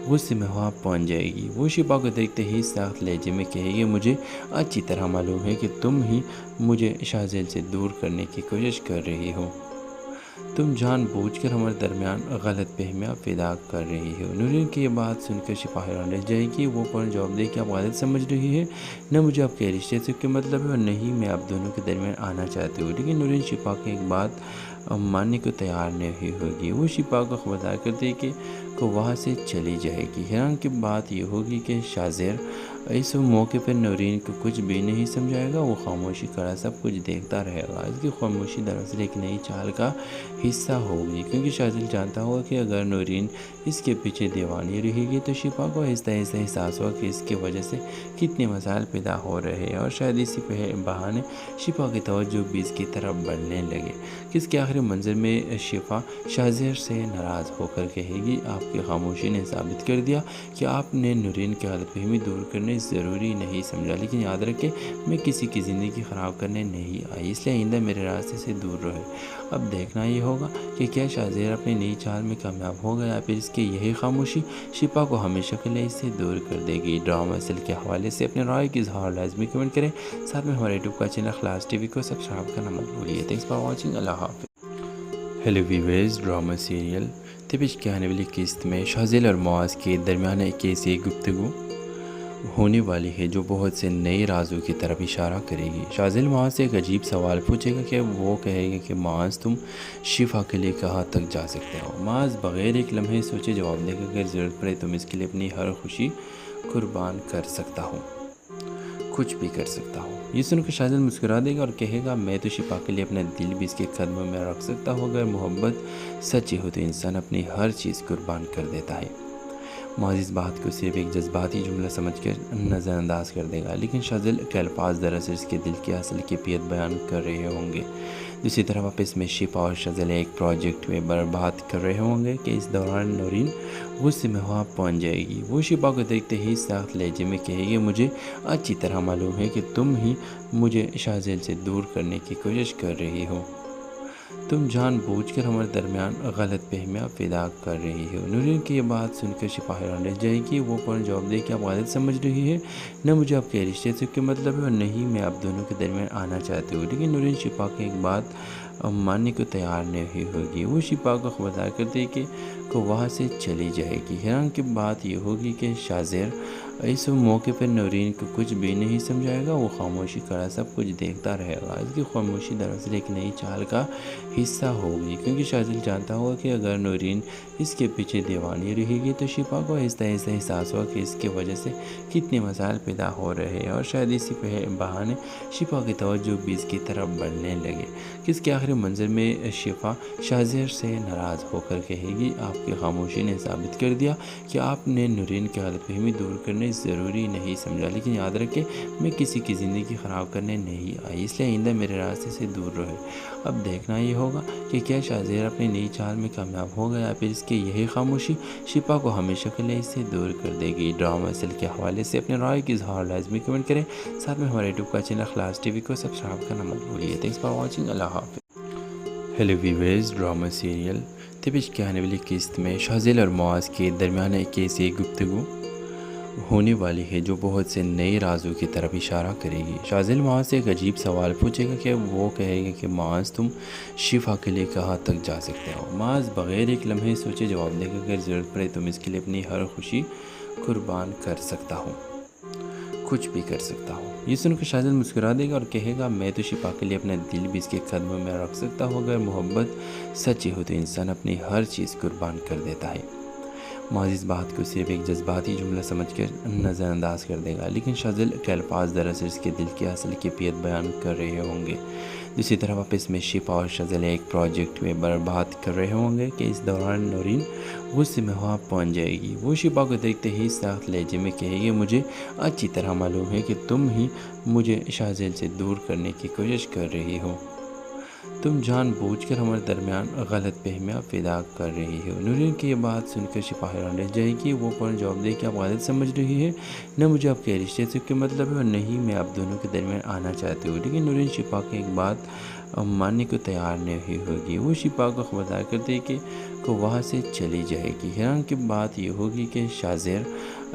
गुस्से में वहाँ पहुँच जाएगी। वो शिफा को देखते ही सख्त लहजे में कहेगी, मुझे अच्छी तरह मालूम है कि तुम ही मुझे शाज़िल से दूर करने की कोशिश कर रही हो, तुम जानबूझकर हमारे दरमियान गलत फहमियाँ पैदा कर रही हो। नूरीन की ये बात सुनकर शिफा हैरान रह जाएगी। वो फौरन जवाब दे कि आप गलत समझ रही है, न मुझे आपके रिश्ते से कोई मतलब है और नहीं मैं आप दोनों के दरमियान आना चाहती हूँ। लेकिन नूरीन शिफा की एक बात मानने को तैयार नहीं होगी। वो शिफा को खबरदार करती है कि वहाँ से चली जाएगी। हैरान की बात ये होगी कि शाज़िर इस मौके पर नूरीन को कुछ भी नहीं समझाएगा, वो खामोशी खड़ा सब कुछ देखता रहेगा। इसकी खामोशी दरअसल एक नई चाल का हिस्सा होगी, क्योंकि शाज़िल जानता होगा कि अगर नूरीन اس کے پیچھے دیوانی رہے گی تو شفا کو آہستہ آہستہ احساس ہوا کہ اس کی وجہ سے کتنے مسائل پیدا ہو رہے ہیں، اور شاید اسی بہانے شفا کی توجہ بھی اس کی طرف بڑھنے لگے کہ اس کے آخری منظر میں شفا شاہزیر سے ناراض ہو کر کہے گی، آپ کی خاموشی نے ثابت کر دیا کہ آپ نے نورین کی غلط فہمی دور کرنے ضروری نہیں سمجھا، لیکن یاد رکھیں میں کسی کی زندگی خراب کرنے نہیں آئی، اس لیے آئندہ میرے راستے سے دور رہے۔ اب دیکھنا یہ ہوگا کہ کیا شاہزیر اپنی نئی چال میں کامیاب ہو گیا، پھر اس کی یہی خاموشی شفا کو ہمیشہ کے لیے اس سے دور کر دے گی۔ ڈرامہ اصل کے حوالے سے اپنے رائے کی اظہار لازمی کمنٹ کریں، ساتھ میں ہمارے یوٹیوب کا چینل خلاص ٹی وی کو سبسکرائب کرنا مت بھولیے۔ تھینکس فار واچنگ، اللہ حافظ۔ ہیلو ویورز، ڈرامہ سیریل تپش کی آنے والی قسط میں شاہزیل اور معاذ کے درمیان ایک ایسی گفتگو ہونے والی ہے جو بہت سے نئے رازوں کی طرف اشارہ کرے گی۔ شاہزیل معاذ سے ایک عجیب سوال پوچھے گا کہ وہ کہے گا کہ معاذ تم شفا کے لیے کہاں تک جا سکتے ہو؟ معاذ بغیر ایک لمحے سوچے جواب دے گا کہ اگر ضرورت پڑے تو میں اس کے لیے اپنی ہر خوشی قربان کر سکتا ہوں، کچھ بھی کر سکتا ہوں۔ یہ سن کر شاہزیل مسکرا دے گا اور کہے گا میں تو شفا کے لیے اپنا دل بھی اس کے قدموں میں رکھ سکتا ہوں، اگر محبت سچی ہو تو انسان اپنی ہر چیز قربان کر دیتا ہے۔ معاذ اس بات کو صرف ایک جذباتی جملہ سمجھ کر نظر انداز کر دے گا، لیکن شاہزیل کے الفاظ دراصل اس کے دل کی اصل کیفیت بیان کر رہے ہوں گے۔ دوسری طرف آپس میں شفا اور شاہزیل ایک پروجیکٹ میں برباد کر رہے ہوں گے کہ اس دوران نورین غصے میں وہاں پہنچ جائے گی۔ وہ شفا کو دیکھتے ہی سخت لہجے میں کہے گی، مجھے اچھی طرح معلوم ہے کہ تم ہی مجھے شاہزیل سے دور کرنے کی کوشش کر رہی ہو، تم جان بوجھ کر ہمارے درمیان غلط فہمیاں پیدا کر رہی ہو۔ نورین کی یہ بات سن کر شفا حیران رہ جائے گی، وہ فوراً جواب دے کہ آپ غلط سمجھ رہی ہے، نہ مجھے آپ کے رشتے سے کوئی مطلب ہے اور نہ ہی میں آپ دونوں کے درمیان آنا چاہتی ہوں۔ لیکن نورین شفا کی ایک بات ماننے کو تیار نہیں ہوگی، وہ شفا کو خبردار کر دے کہ وہاں سے چلی جائے گی۔ حیران کی بات یہ ہوگی کہ شاہزیر اس موقع پر نورین کو کچھ بھی نہیں سمجھائے گا، وہ خاموشی کھڑا سب کچھ دیکھتا رہے گا۔ اس کی خاموشی دراصل ایک نئی چال کا حصہ ہوگی، کیونکہ شاہزیل جانتا ہوگا کہ اگر نورین اس کے پیچھے دیوانی رہے گی تو شفا کو آہستہ آہستہ احساس ہوا کہ اس کی وجہ سے کتنے مسائل پیدا ہو رہے ہیں، اور شاید اسی بہانے شفا کی توجہ بھی اس کی طرف بڑھنے لگے کہ اس کے آخری منظر میں شفا شاہزیر سے ناراض ہو کر کہے گی، آپ کی خاموشی نے ثابت کر دیا کہ آپ نے نورین کی غلط فہمی دور کرنے ضروری نہیں سمجھا، لیکن یاد رکھیں میں کسی کی زندگی خراب کرنے نہیں آئی، اس لیے آئندہ میرے راستے سے دور رہے۔ اب دیکھنا یہ ہوگا کہ کیا شاہزیر اپنی نئی چال میں کامیاب ہو گیا، پھر اس کی یہی خاموشی شفا کو ہمیشہ کے لیے اس سے دور کر دے گی۔ ڈرامہ اصل کے حوالے سے اپنے رائے کی اظہار لازمی کمنٹ کریں، ساتھ میں ہمارے یوٹیوب کا چینل خلاص ٹی وی کو سبسکرائب کرنا مت بھولیے۔ تھینکس فار واچنگ، اللہ حافظ۔ ہیلو ویورز، ڈرامہ سیریل تپش کی آنے والی قسط میں شاہزیل اور معاذ کے درمیان ایک ایسی گفتگو ہونے والی ہے جو بہت سے نئے رازوں کی طرف اشارہ کرے گی۔ شاہزیل معاذ سے ایک عجیب سوال پوچھے گا کہ وہ کہے گا کہ معاذ تم شفا کے لیے کہاں تک جا سکتے ہو؟ معاذ بغیر ایک لمحے سوچے جواب دے گا کہ اگر ضرورت پڑے تو میں اس کے لیے اپنی ہر خوشی قربان کر سکتا ہوں، کچھ بھی کر سکتا ہوں۔ یہ سن کر شاہزیل مسکرا دے گا اور کہے گا میں تو شفا کے لیے اپنا دل بھی اس کے قدموں میں رکھ سکتا ہوں، اگر محبت سچی ہو تو انسان اپنی ہر چیز قربان کر دیتا ہے۔ معاذ اس بات کو صرف ایک جذباتی جملہ سمجھ کر نظر انداز کر دے گا، لیکن شاہزیل کے الفاظ دراصل اس کے دل کی اصل کیفیت بیان کر رہے ہوں گے۔ دوسری طرف آپس میں شفا اور شاہزیل ایک پروجیکٹ میں برباد کر رہے ہوں گے کہ اس دوران نورین غصے میں وہاں پہنچ جائے گی۔ وہ شفا کو دیکھتے ہی سخت لہجے میں کہے گی، مجھے اچھی طرح معلوم ہے کہ تم ہی مجھے شاہزیل سے دور کرنے کی کوشش کر رہی ہو، تم جان بوجھ کر ہمارے درمیان غلط فہمیاں پیدا کر رہی ہو۔ نورین کی یہ بات سن کر شفا حیران رہ جائے گی، وہ فوراً جواب دے کہ آپ غلط سمجھ رہی ہے، نہ مجھے آپ کے رشتے سے کوئی مطلب ہے اور نہ ہی میں آپ دونوں کے درمیان آنا چاہتی ہوں۔ لیکن نورین شفا کی ایک بات ماننے کو تیار نہیں ہوگی، وہ شفا کو خبردار کر دے کہ وہاں سے چلی جائے گی۔ حیران کی بات یہ ہوگی کہ شاہزیر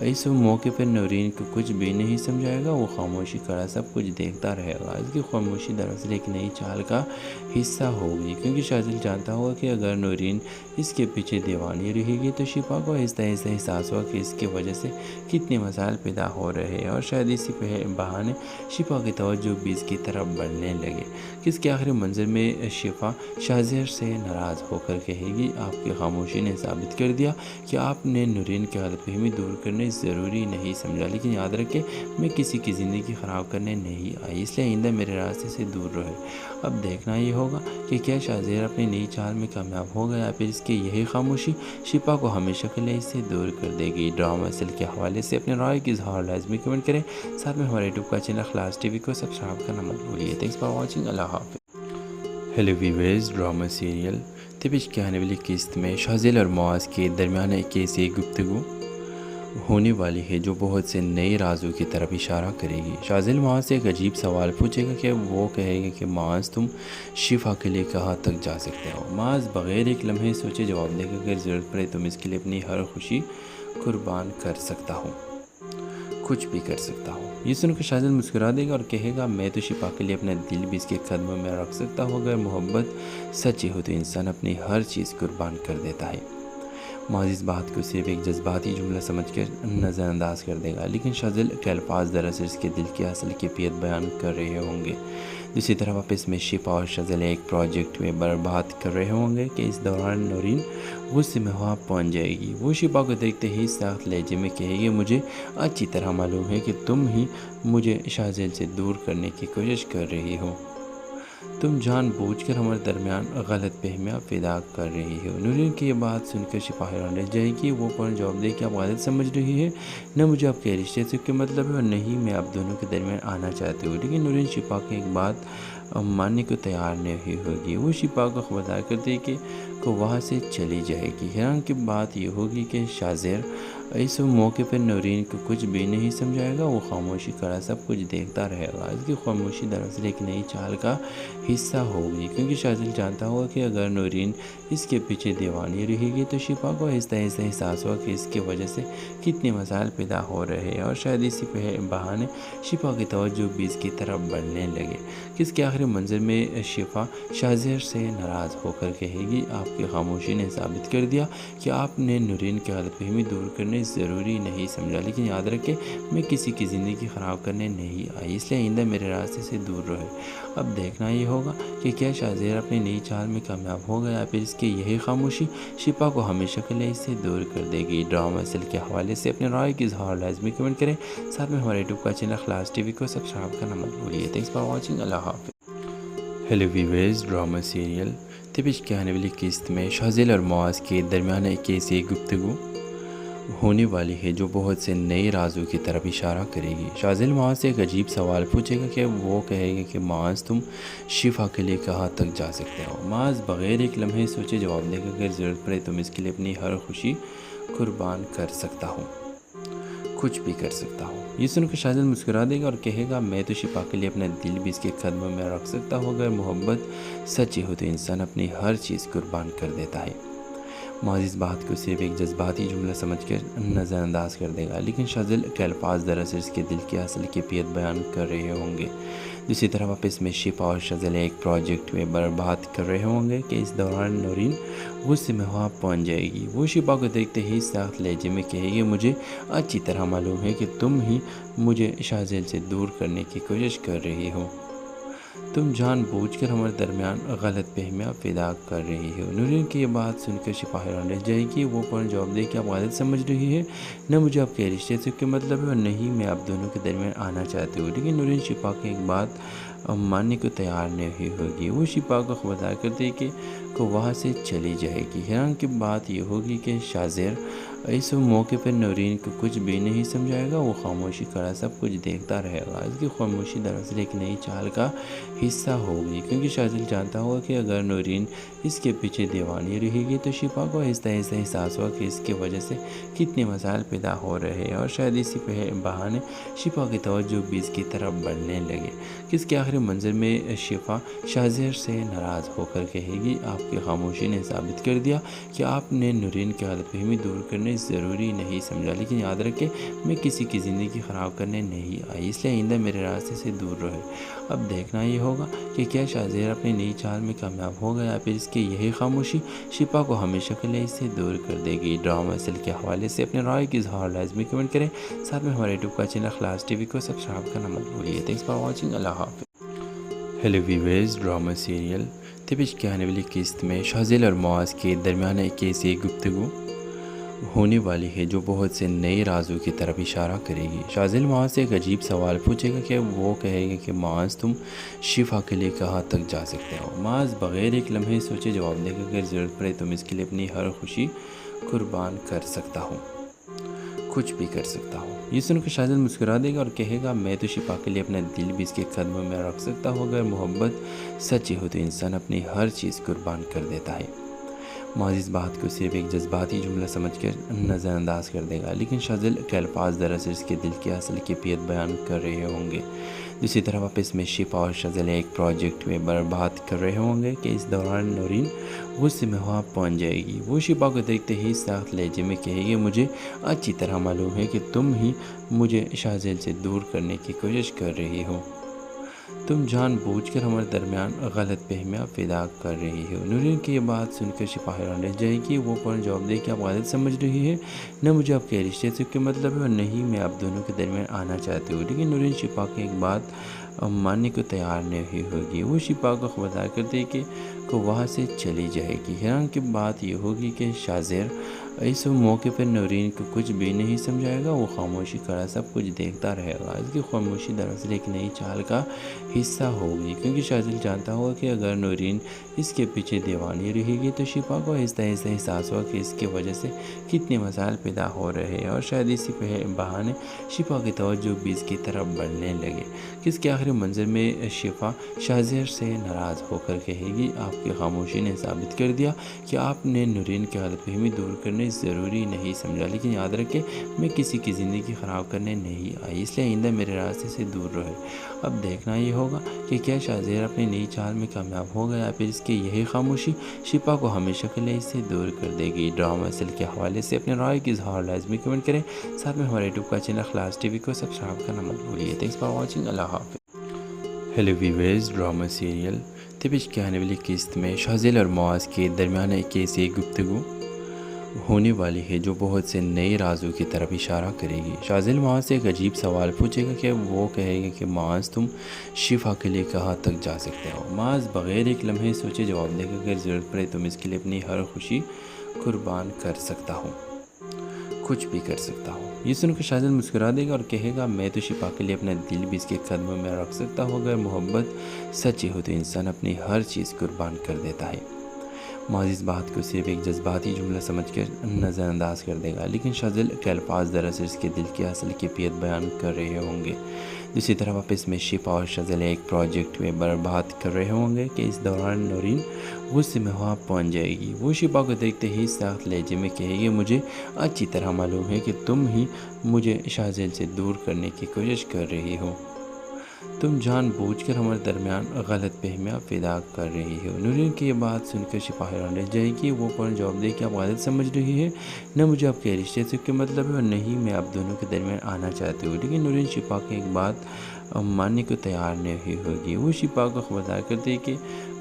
اس موقع پر نورین کو کچھ بھی نہیں سمجھائے گا، وہ خاموشی کھڑا سب کچھ دیکھتا رہے گا۔ اس کی خاموشی دراصل ایک نئی چال کا حصہ ہوگی، کیونکہ شاہزیل جانتا ہوگا کہ اگر نورین اس کے پیچھے دیوانی رہے گی تو شفا کو آہستہ آہستہ احساس ہوا کہ اس کی وجہ سے کتنے مسائل پیدا ہو رہے ہیں، اور شاید اسی بہانے شفا کی توجہ بھی اس کی طرف بڑھنے لگے کہ اس کے آخری منظر میں شفا شاہزیر سے ناراض ہو کر کہے گی، آپ کی خاموشی نے ثابت کر دیا کہ آپ نے نورین کی غلط فہمی دور کرنے کرنے ضروری نہیں سمجھا، لیکن یاد رکھے میں کسی کی زندگی خراب کرنے نہیں آئی، اس لیے آئندہ میرے راستے سے دور رہے۔ اب دیکھنا یہ ہوگا کہ کیا شاہزیر اپنی نئی چال میں کامیاب ہوگا یا پھر اس کی یہی خاموشی شفا کو ہمیشہ کے لیے اس سے دور کر دے گی۔ ڈرامہ اصل کے حوالے سے اپنے رائے کی اظہار لازمی کمنٹ کریں، ساتھ میں ہمارے یوٹیوب کا چینل خلاص ٹی وی کو سبسکرائب کرنا مت بھولیے۔ تھینکس فار واچنگ، اللہ حافظ۔ ہیلو ویورز، ڈرامہ سیریل تبش کے آنے والی قسط میں شاہزیل اور معاذ کے درمیان ایک ایسی گفتگو ہونے والی ہے جو بہت سے نئے رازوں کی طرف اشارہ کرے گی۔ شاہزیل معاذ سے ایک عجیب سوال پوچھے گا کہ وہ کہے گا کہ معاذ تم شفا کے لیے کہاں تک جا سکتے ہو؟ معاذ بغیر ایک لمحے سوچے جواب دے گا کہ اگر ضرورت پڑے تو میں اس کے لیے اپنی ہر خوشی قربان کر سکتا ہوں، کچھ بھی کر سکتا ہوں۔ یہ سن کر شاہزیل مسکرا دے گا اور کہے گا میں تو شفا کے لیے اپنا دل بھی اس کے قدموں میں رکھ سکتا ہوں، اگر محبت سچی ہو تو انسان اپنی ہر چیز قربان کر دیتا ہے۔ معاذ اس بات کو صرف ایک جذباتی جملہ سمجھ کر نظر انداز کر دے گا، لیکن شاہزیل کے الفاظ دراصل اس کے دل کی اصل کیفیت بیان کر رہے ہوں گے۔ دوسری طرف آپس میں شفا اور شاہزیل ایک پروجیکٹ میں برباد کر رہے ہوں گے کہ اس دوران نورین غصے میں وہاں پہنچ جائے گی۔ وہ شفا کو دیکھتے ہی سخت لہجے میں کہے گی مجھے اچھی طرح معلوم ہے کہ تم ہی مجھے شاہزیل سے دور کرنے کی کوشش کر رہی ہو، تم جان بوجھ کر ہمارے درمیان غلط فہمیاں پیدا کر رہی ہو۔ نورین کی یہ بات سن کر شفا حیران رہ جائے گی، وہ فوراً جواب دے کہ آپ غلط سمجھ رہی ہے، نہ مجھے آپ کے رشتے سے کوئی مطلب ہے اور نہ ہی میں آپ دونوں کے درمیان آنا چاہتی ہوں۔ لیکن نورین شفا کی ایک بات ماننے کو تیار نہیں ہوگی، وہ شفا کو خبردار کر دے کہ وہاں سے چلی جائے گی۔ حیران کی بات یہ ہوگی کہ شاہزیر اس موقع پر نورین کو کچھ بھی نہیں سمجھائے گا، وہ خاموشی کرا سب کچھ دیکھتا رہے گا۔ اس کی خاموشی دراصل ایک نئی چال کا حصہ ہوگی، کیونکہ شاہزیر جانتا ہوگا کہ اگر نورین اس کے پیچھے دیوانی رہے گی تو شفا کو آہستہ آہستہ احساس ہوگا کہ اس کی وجہ سے کتنے مسائل پیدا ہو رہے ہیں، اور شاید اسی بہانے شفا کی توجہ بھی اس کی طرف بڑھنے لگے۔ اس کے آخری منظر میں شفا شاہزیر سے ناراض ہو کر کہے گی آپ کی خاموشی نے ثابت کر دیا کہ آپ نے نورین کی غلط فہمی دور کرنے ضروری نہیں سمجھا، لیکن یاد رکھے میں کسی کی زندگی خراب کرنے نہیں آئی، اس لیے آئندہ میرے راستے سے دور رہے۔ اب دیکھنا یہ ہوگا کہ کیا شاہزیر اپنی نئی چال میں کامیاب ہوگا یا پھر اس کی یہی خاموشی شفا کو ہمیشہ کے لیے اس سے دور کر دے گی۔ ڈرامہ اصل کے حوالے سے اپنے رائے کی اظہار لازمی کمنٹ کریں، ساتھ میں ہمارے یوٹیوب کا چینل خلاص ٹی وی کو سبسکرائب کرنا مت بھولیے۔ تھینکس فار واچنگ، اللہ حافظ۔ ہیلو ویورز، ڈرامہ سیریل تبش کے آنے والی قسط میں شاہزیل اور معاذ کے درمیان ایک ایسی گفتگو ہونے والی ہے جو بہت سے نئے رازوں کی طرف اشارہ کرے گی۔ شاہزیل معاذ سے ایک عجیب سوال پوچھے گا کہ وہ کہے گا کہ معاذ تم شفا کے لیے کہاں تک جا سکتے ہو؟ معاذ بغیر ایک لمحے سوچے جواب دے گا اگر ضرورت پڑے تو میں اس کے لیے اپنی ہر خوشی قربان کر سکتا ہوں، کچھ بھی کر سکتا ہوں۔ یہ سن کر شاہزیل مسکرا دے گا اور کہے گا میں تو شفا کے لیے اپنا دل بھی اس کے قدموں میں رکھ سکتا ہوں، اگر محبت سچی ہو تو انسان اپنی ہر چیز قربان کر دیتا ہے۔ معاذ اس بات کو صرف ایک جذباتی جملہ سمجھ کر نظر انداز کر دے گا، لیکن شاہزیل کے الفاظ دراصل اس کے دل کی اصل کیفیت بیان کر رہے ہوں گے۔ دوسری طرف آپس میں شفا اور شاہزیل ایک پروجیکٹ میں برباد کر رہے ہوں گے کہ اس دوران نورین غصے میں وہاں پہنچ جائے گی۔ وہ شفا کو دیکھتے ہی سخت لہجے میں کہے گی مجھے اچھی طرح معلوم ہے کہ تم ہی مجھے شاہزیل سے دور کرنے کی کوشش کر رہی ہو، تم جان بوجھ کر ہمارے درمیان غلط فہمیاں پیدا کر رہی ہو۔ نورین کی یہ بات سن کر شفا حیران رہ جائے گی، وہ فوراً جواب دے کہ آپ غلط سمجھ رہی ہے، نہ مجھے آپ کے رشتے سے کوئی مطلب ہے اور نہ ہی میں آپ دونوں کے درمیان آنا چاہتی ہوں۔ لیکن نورین شفا کی ایک بات ماننے کو تیار نہیں ہوگی، وہ شفا کو خبردار کر دے کہ وہاں سے چلی جائے گی۔ حیران کی بات یہ ہوگی کہ شاہزیر اس موقع پر نورین کو کچھ بھی نہیں سمجھائے گا، وہ خاموشی کرا سب کچھ دیکھتا رہے گا۔ اس کی خاموشی دراصل ایک نئی چال کا حصہ ہوگی، کیونکہ شاہزیر جانتا ہوگا کہ اگر نورین اس کے پیچھے دیوانی رہے گی تو شفا کو آہستہ آہستہ احساس ہوگا کہ اس کی وجہ سے کتنے مسائل پیدا ہو رہے ہیں، اور شاید اسی بہانے شفا کی توجہ بھی اس کی طرف بڑھنے لگے۔ اس کے آخری منظر میں شفا شاہزیر سے ناراض ہو کر کہے گی آپ کی خاموشی نے ثابت کر دیا کہ آپ نے نورین کی غلط فہمی دور کرنے ضروری نہیں سمجھا، لیکن یاد رکھے میں کسی کی زندگی خراب کرنے نہیں آئی، اس لیے آئندہ میرے راستے سے دور رہے۔ اب دیکھنا یہ ہوگا کہ کیا شاہزیر اپنی نئی چال میں کامیاب ہوگا یا پھر اس کی یہی خاموشی شفا کو ہمیشہ کے لیے اس سے دور کر دے گی۔ ڈرامہ اصل کے حوالے سے اپنے رائے کی اظہار لازمی کمنٹ کریں، ساتھ میں ہمارے یوٹیوب کا چینل خلاص ٹی وی کو سبسکرائب کرنا مت بھولیے۔ تھینکس فار واچنگ، اللہ حافظ۔ ہیلو ویورز، ڈرامہ سیریل تبش کے آنے والی قسط میں شاہزیل اور معاذ کے درمیان ایک ایسی گفتگو ہونے والی ہے جو بہت سے نئے رازوں کی طرف اشارہ کرے گی۔ شازیل معاذ سے ایک عجیب سوال پوچھے گا کہ وہ کہے گا کہ معاذ تم شفا کے لیے کہاں تک جا سکتے ہو؟ معاذ بغیر ایک لمحے سوچے جواب دے گا کہ اگر ضرورت پڑے تو میں اس کے لیے اپنی ہر خوشی قربان کر سکتا ہوں، کچھ بھی کر سکتا ہوں۔ یہ سن کر شازیل مسکرا دے گا اور کہے گا میں تو شفا کے لیے اپنا دل بھی اس کے قدموں میں رکھ سکتا ہوں۔ اگر محبت سچی ہو تو انسان اپنی ہر چیز قربان کر دیتا ہے۔ معاذ اس بات کو صرف ایک جذباتی جملہ سمجھ کر نظر انداز کر دے گا، لیکن شازیل کے الفاظ دراصل اس کے دل کی اصل کیفیت بیان کر رہے ہوں گے۔ دوسری طرف آپس میں شفا اور شازیل ایک پروجیکٹ میں بات کر رہے ہوں گے کہ اس دوران نورین غصے میں وہاں پہنچ جائے گی۔ وہ شفا کو دیکھتے ہی سخت لہجے میں کہے گی مجھے اچھی طرح معلوم ہے کہ تم ہی مجھے شازیل سے دور کرنے کی کوشش کر رہی ہو، تم جان بوجھ کر ہمارے درمیان غلط فہمیاں پیدا کر رہی ہو۔ نورین کی یہ بات سن کر شفا حیران رہ جائے گی۔ وہ فوراً جواب دے کہ آپ غلط سمجھ رہی ہے، نہ مجھے آپ کے رشتے سے کوئی مطلب ہے اور نہ ہی میں آپ دونوں کے درمیان آنا چاہتی ہوں۔ لیکن نورین شفا کی ایک بات ماننے کو تیار نہیں ہوگی۔ وہ شفا کو خبردار کرتے کہ وہاں سے چلی جائے گی۔ حیران کی بات یہ ہوگی کہ شازیر اس موقع پر نورین کو کچھ بھی نہیں سمجھائے گا، وہ خاموشی کھڑا سب کچھ دیکھتا رہے گا۔ اس کی خاموشی دراصل ایک نئی چال کا حصہ ہوگی، کیونکہ شازیل جانتا ہوگا کہ اگر نورین اس کے پیچھے دیوانی رہے گی تو شفا کو آہستہ آہستہ احساس ہوگا کہ اس کی وجہ سے کتنے مسائل پیدا ہو رہے ہیں، اور شاید اسی بہانے شفا کی توجہ بھی اس کی طرف بڑھنے لگے کہ اس کے آخری منظر میں شفا شازیر سے ناراض ہو کر کہے گی آپ کی خاموشی نے ثابت کر دیا کہ آپ نے نورین کی غلط فہمی دور کرنے ضروری نہیں سمجھا، لیکن یاد رکھیں میں کسی کی زندگی خراب کرنے نہیں آئی، اس لیے آئندہ میرے راستے سے دور رہے۔ اب دیکھنا یہ ہوگا کہ کیا شازیر اپنی نئی چال میں کامیاب ہوگا یا پھر اس کی یہی خاموشی شفا کو ہمیشہ کے لیے اس سے دور کر دے گی۔ ڈرامہ اصل کے حوالے سے اپنے رائے کی اظہار لازمی کمنٹ کریں، ساتھ میں ہمارے یوٹیوب کا چینل خلاص ٹی وی کو سبسکرائب کرنا مت بھولیے۔ تھینکس فار واچنگ، اللہ حافظ۔ ہیلو ویورز، ڈرامہ سیریل تبش کے آنے والی قسط میں شازیل اور معاذ کے درمیان ایک ایسی گفتگو ہونے والی ہے جو بہت سے نئے رازوں کی طرف اشارہ کرے گی۔ شازیل معاذ سے ایک عجیب سوال پوچھے گا کہ وہ کہے گا کہ معاذ تم شفا کے لیے کہاں تک جا سکتے ہو؟ معاذ بغیر ایک لمحے سوچے جواب دے گا کہ اگر ضرورت پڑے تو میں اس کے لیے اپنی ہر خوشی قربان کر سکتا ہوں، کچھ بھی کر سکتا ہوں۔ یہ سن کر شازیل مسکرا دے گا اور کہے گا میں تو شفا کے لیے اپنا دل بھی اس کے قدموں میں رکھ سکتا ہوں۔ اگر محبت سچی ہو تو انسان اپنی ہر چیز قربان کر دیتا ہے۔ معاذ اس بات کو صرف ایک جذباتی جملہ سمجھ کر نظر انداز کر دے گا، لیکن شازیل کے الفاظ دراصل اس کے دل کی اصل کیفیت بیان کر رہے ہوں گے۔ دوسری طرف آپس میں شفا اور شازیل ایک پروجیکٹ میں بات کر رہے ہوں گے کہ اس دوران نورین غصے میں وہاں پہنچ جائے گی۔ وہ شفا کو دیکھتے ہی سخت لہجے میں کہے گی مجھے اچھی طرح معلوم ہے کہ تم ہی مجھے شازیل سے دور کرنے کی کوشش کر رہی ہو، تم جان بوجھ کر ہمارے درمیان غلط فہمیاں پیدا کر رہی ہو۔ نورین کی یہ بات سن کر شفا حیران رہ جائے گی۔ وہ فوراً جواب دے کہ آپ غلط سمجھ رہی ہے، نہ مجھے آپ کے رشتے سے کوئی مطلب ہے اور نہ ہی میں آپ دونوں کے درمیان آنا چاہتی ہوں۔ لیکن نورین شفا کی ایک بات ماننے کو تیار نہیں ہوگی۔ وہ شفا کو خبردار کرتے کہ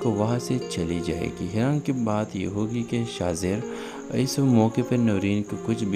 وہاں سے چلی جائے گی۔ حیران کی بات یہ ہوگی کہ شازیر اس موقع پر نورین کو کچھ بھی